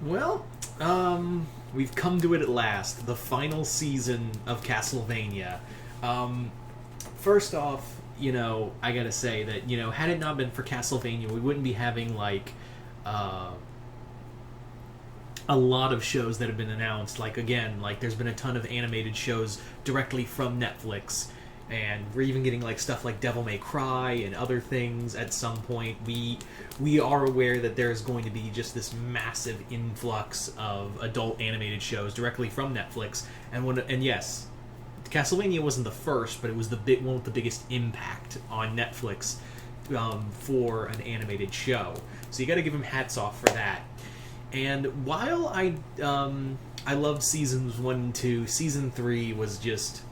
Well, we've come to it at last. The final season of Castlevania. Um, First off, I gotta say that, had it not been for Castlevania, we wouldn't be having, uh, a lot of shows that have been announced. Like, again, like, there's been a ton of animated shows directly from Netflix. And we're even getting like stuff like Devil May Cry and other things at some point. We are aware that there's going to be just this massive influx of adult animated shows directly from Netflix. And yes, Castlevania wasn't the first, but it was the big one with the biggest impact on Netflix for an animated show. So you got to give him hats off for that. And while I loved seasons 1 and 2, season 3 was just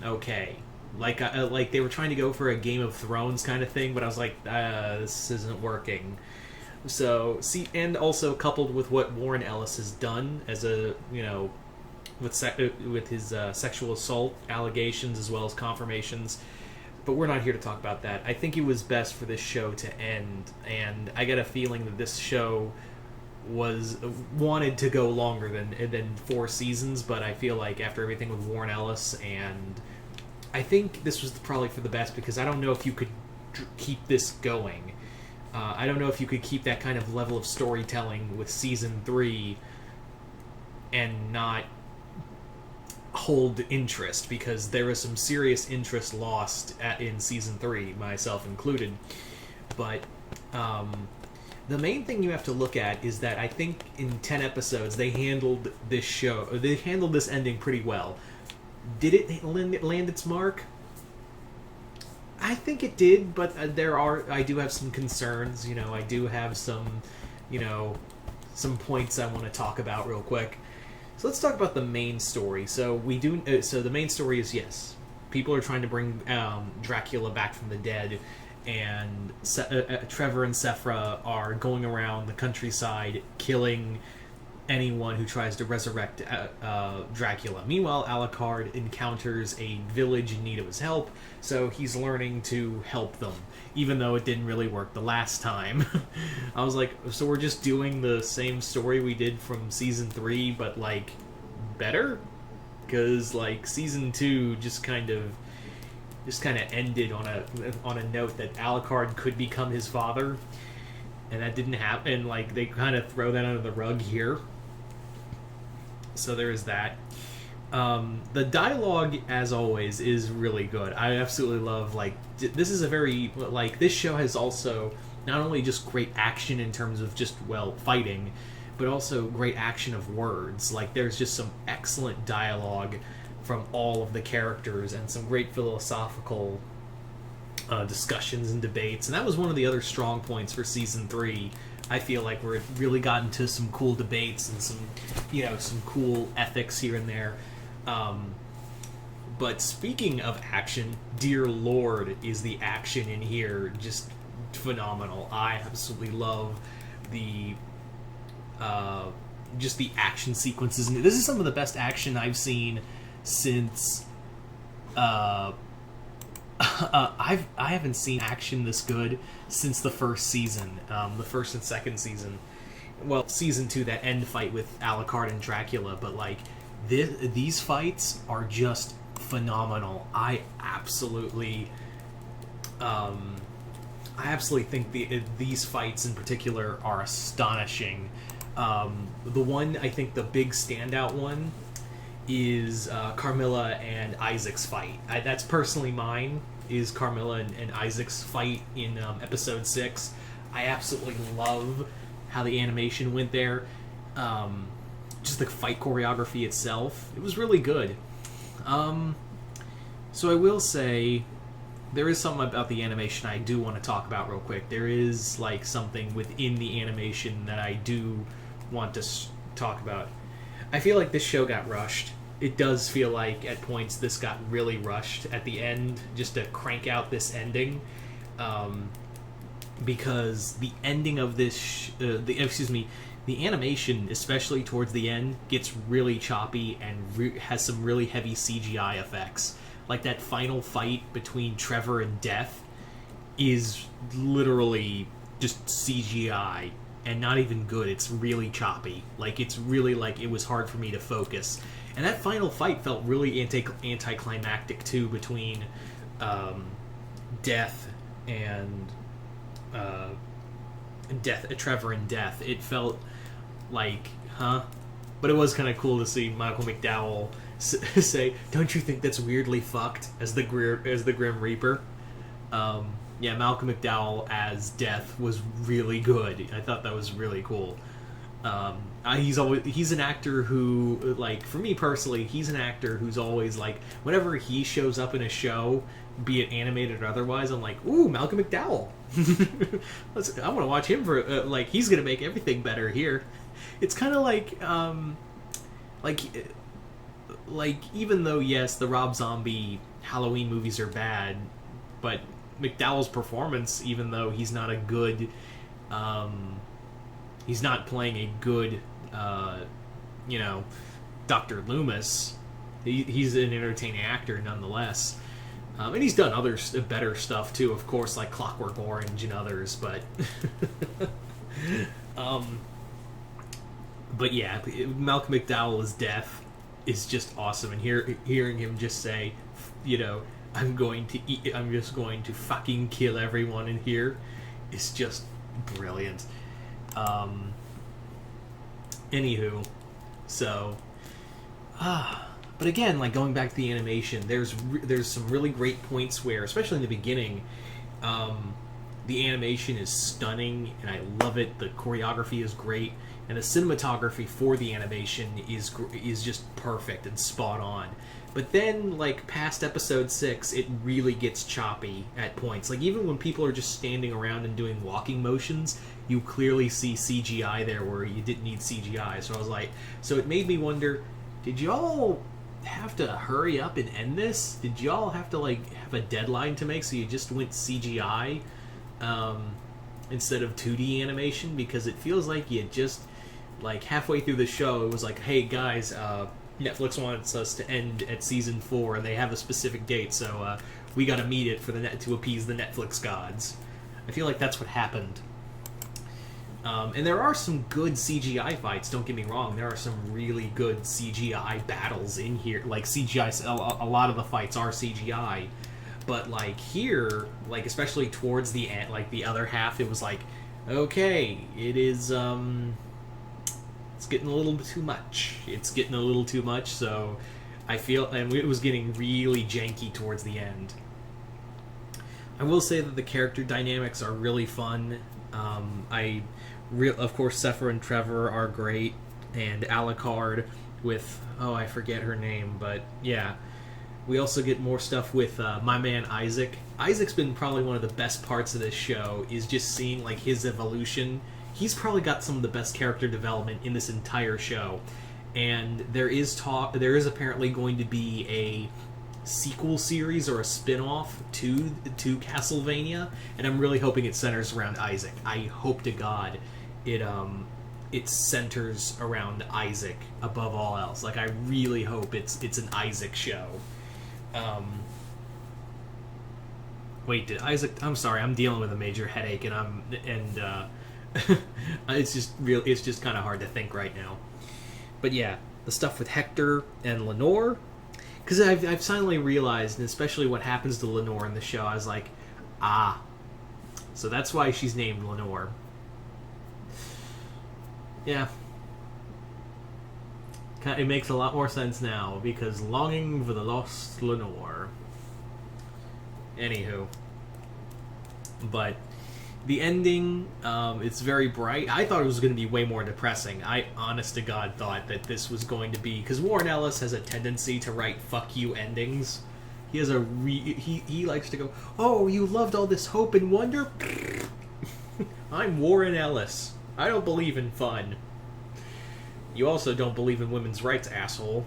okay. Like they were trying to go for a Game of Thrones kind of thing, but I was like, this isn't working. So see, and also coupled with what Warren Ellis has done as a with his sexual assault allegations as well as confirmations. But we're not here to talk about that. I think it was best for this show to end, and I get a feeling that this show was wanted to go longer than 4 seasons. But I feel like after everything with Warren Ellis, and I think this was probably for the best, because I don't know if you could keep this going. I don't know if you could keep that kind of level of storytelling with season 3 and not hold interest, because there was some serious interest lost in season 3, myself included. But the main thing you have to look at is that I think in 10 episodes they handled this ending pretty well. Did it land its mark? I think it did, but I do have some concerns. I do have some points I want to talk about real quick. So let's talk about the main story. So the main story is, yes, people are trying to bring Dracula back from the dead, and Trevor and Sephra are going around the countryside killing anyone who tries to resurrect Dracula. Meanwhile, Alucard encounters a village in need of his help, so he's learning to help them, even though it didn't really work the last time. I was like, so we're just doing the same story we did from season 3, but like better? Because like season 2 just kind of ended on a note that Alucard could become his father, and that didn't happen. Like, they kind of throw that under the rug here. So there is that. The dialogue, as always, is really good. I absolutely love, this is a very, this show has also not only just great action in terms of just, fighting, but also great action of words. Like, there's just some excellent dialogue from all of the characters, and some great philosophical discussions and debates. And that was one of the other strong points for season 3. I feel like we're really gotten to some cool debates and some cool ethics here and there. But speaking of action, dear Lord, is the action in here just phenomenal. I absolutely love the just the action sequences. And this is some of the best action I've seen since I haven't seen action this good since the first season, the first and second season. Well, season 2, that end fight with Alucard and Dracula, but these fights are just phenomenal. I absolutely think these fights in particular are astonishing. The one, I think the big standout one is Carmilla and Isaac's fight. That's personally mine, is Carmilla and Isaac's fight in episode 6. I absolutely love how the animation went there. Just the fight choreography itself, it was really good. So I will say, there is something about the animation I do want to talk about real quick. There is something within the animation that I do want to talk about. I feel like this show got rushed. It does feel like at points this got really rushed at the end, just to crank out this ending, because the ending of this, the animation, especially towards the end, gets really choppy and has some really heavy CGI effects. Like that final fight between Trevor and Death is literally just CGI and not even good. It's really choppy. Like, it's really, like, it was hard for me to focus. And that final fight felt really anticlimactic, too, between Death and Trevor and Death. It felt like, huh? But it was kind of cool to see Michael McDowell say, "Don't you think that's weirdly fucked?" as the Grim Reaper. Yeah, Malcolm McDowell as Death was really good. I thought that was really cool. He's an actor who, like, for me personally, he's an actor who's always, like, whenever he shows up in a show, be it animated or otherwise, I'm like, ooh, Malcolm McDowell. I want to watch him for, like, he's gonna make everything better here. It's kind of like, even though, yes, the Rob Zombie Halloween movies are bad, but McDowell's performance, even though he's not a good, he's not playing a good, Dr. Loomis, he's an entertaining actor nonetheless. And he's done other better stuff too, of course, like Clockwork Orange and others, but but yeah, Malcolm McDowell as Death is just awesome, and hearing him just say, I'm just going to fucking kill everyone in here is just brilliant. Anywho, so but again, like, going back to the animation, there's some really great points where, especially in the beginning, the animation is stunning, and I love it. The choreography is great, and the cinematography for the animation is just perfect and spot on. But then, like, past episode 6, it really gets choppy at points. Like, even when people are just standing around and doing walking motions, you clearly see CGI there where you didn't need CGI. So I was like, so it made me wonder, did y'all have to hurry up and end this? Did y'all have to, like, have a deadline to make, so you just went CGI instead of 2D animation? Because it feels like you just, like, halfway through the show, it was like, hey guys, Netflix wants us to end at season 4, and they have a specific date, so we got to meet it for to appease the Netflix gods. I feel like that's what happened. And there are some good CGI fights, don't get me wrong. There are some really good CGI battles in here. Like, CGI, a lot of the fights are CGI. But, like, here, like, especially towards the end, like, the other half, it was like, okay, it is, it's getting a little bit too much. It's getting a little too much, so I feel, and it was getting really janky towards the end. I will say that the character dynamics are really fun. Of course, Sephiroth and Trevor are great, and Alucard with, I forget her name, but yeah. We also get more stuff with my man Isaac. Isaac's been probably one of the best parts of this show, is just seeing, like, his evolution. He's probably got some of the best character development in this entire show. And there is apparently going to be a sequel series or a spin-off to Castlevania, and I'm really hoping it centers around Isaac. I hope to God it centers around Isaac above all else. Like, I really hope it's an Isaac show. Wait, did Isaac? I'm sorry, I'm dealing with a major headache, and it's just kind of hard to think right now. But yeah, the stuff with Hector and Lenore, because I've suddenly realized, and especially what happens to Lenore in the show, I was like, so that's why she's named Lenore. Yeah. It makes a lot more sense now, because longing for the lost Lenore. Anywho. But the ending, it's very bright. I thought it was going to be way more depressing. I, honest to God, thought that this was going to be... Because Warren Ellis has a tendency to write fuck you endings. He has he likes to go, oh, you loved all this hope and wonder? I'm Warren Ellis. I don't believe in fun. You also don't believe in women's rights, asshole.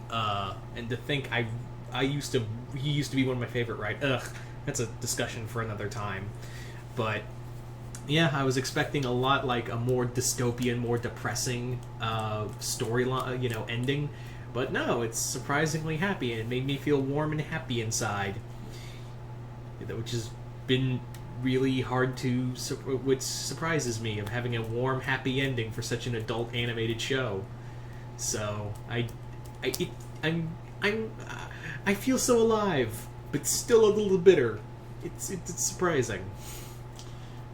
And to think he used to be one of my favorite writers. That's a discussion for another time. But yeah, I was expecting a lot like a more dystopian, more depressing storyline, ending. But no, it's surprisingly happy, and it made me feel warm and happy inside. Which has been really hard to, which surprises me, of having a warm, happy ending for such an adult animated show. So I feel so alive, but still a little bitter. It's surprising.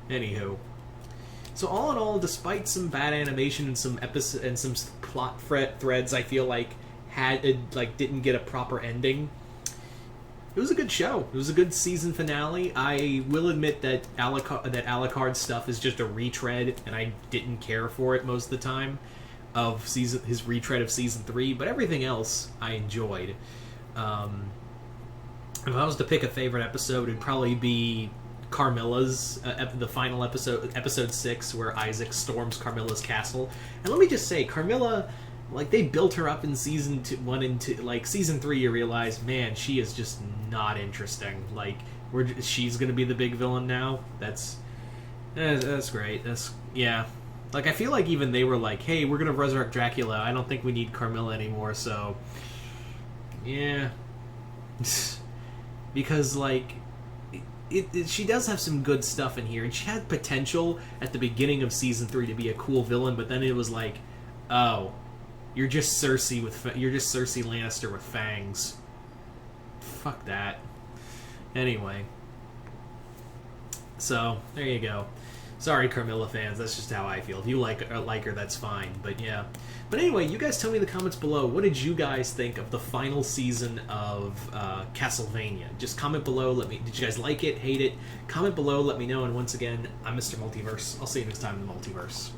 Anywho, so all in all, despite some bad animation and some episode and some plot threads, I feel like didn't get a proper ending. It was a good show. It was a good season finale. I will admit that Alucard stuff is just a retread, and I didn't care for it most of the time of his retread of season 3. But everything else I enjoyed. If I was to pick a favorite episode, it'd probably be Carmilla's the final episode 6, where Isaac storms Carmilla's castle. And let me just say, Carmilla, like, they built her up in season 1 and 2. Like, season 3, you realize, man, she is just not interesting. Like, she's gonna be the big villain now. That's great. Yeah. Like, I feel like even they were like, hey, we're gonna resurrect Dracula. I don't think we need Carmilla anymore. So, yeah, because like. She does have some good stuff in here, and she had potential at the beginning of season 3 to be a cool villain, but then it was like, oh, you're just Cersei Lannister with fangs. Fuck that. Anyway, so there you go. Sorry, Carmilla fans, that's just how I feel. If you like her, that's fine. But yeah. But anyway, you guys tell me in the comments below, what did you guys think of the final season of Castlevania? Just comment below. Did you guys like it, hate it? Comment below, let me know. And once again, I'm Mr. Multiverse. I'll see you next time in the Multiverse.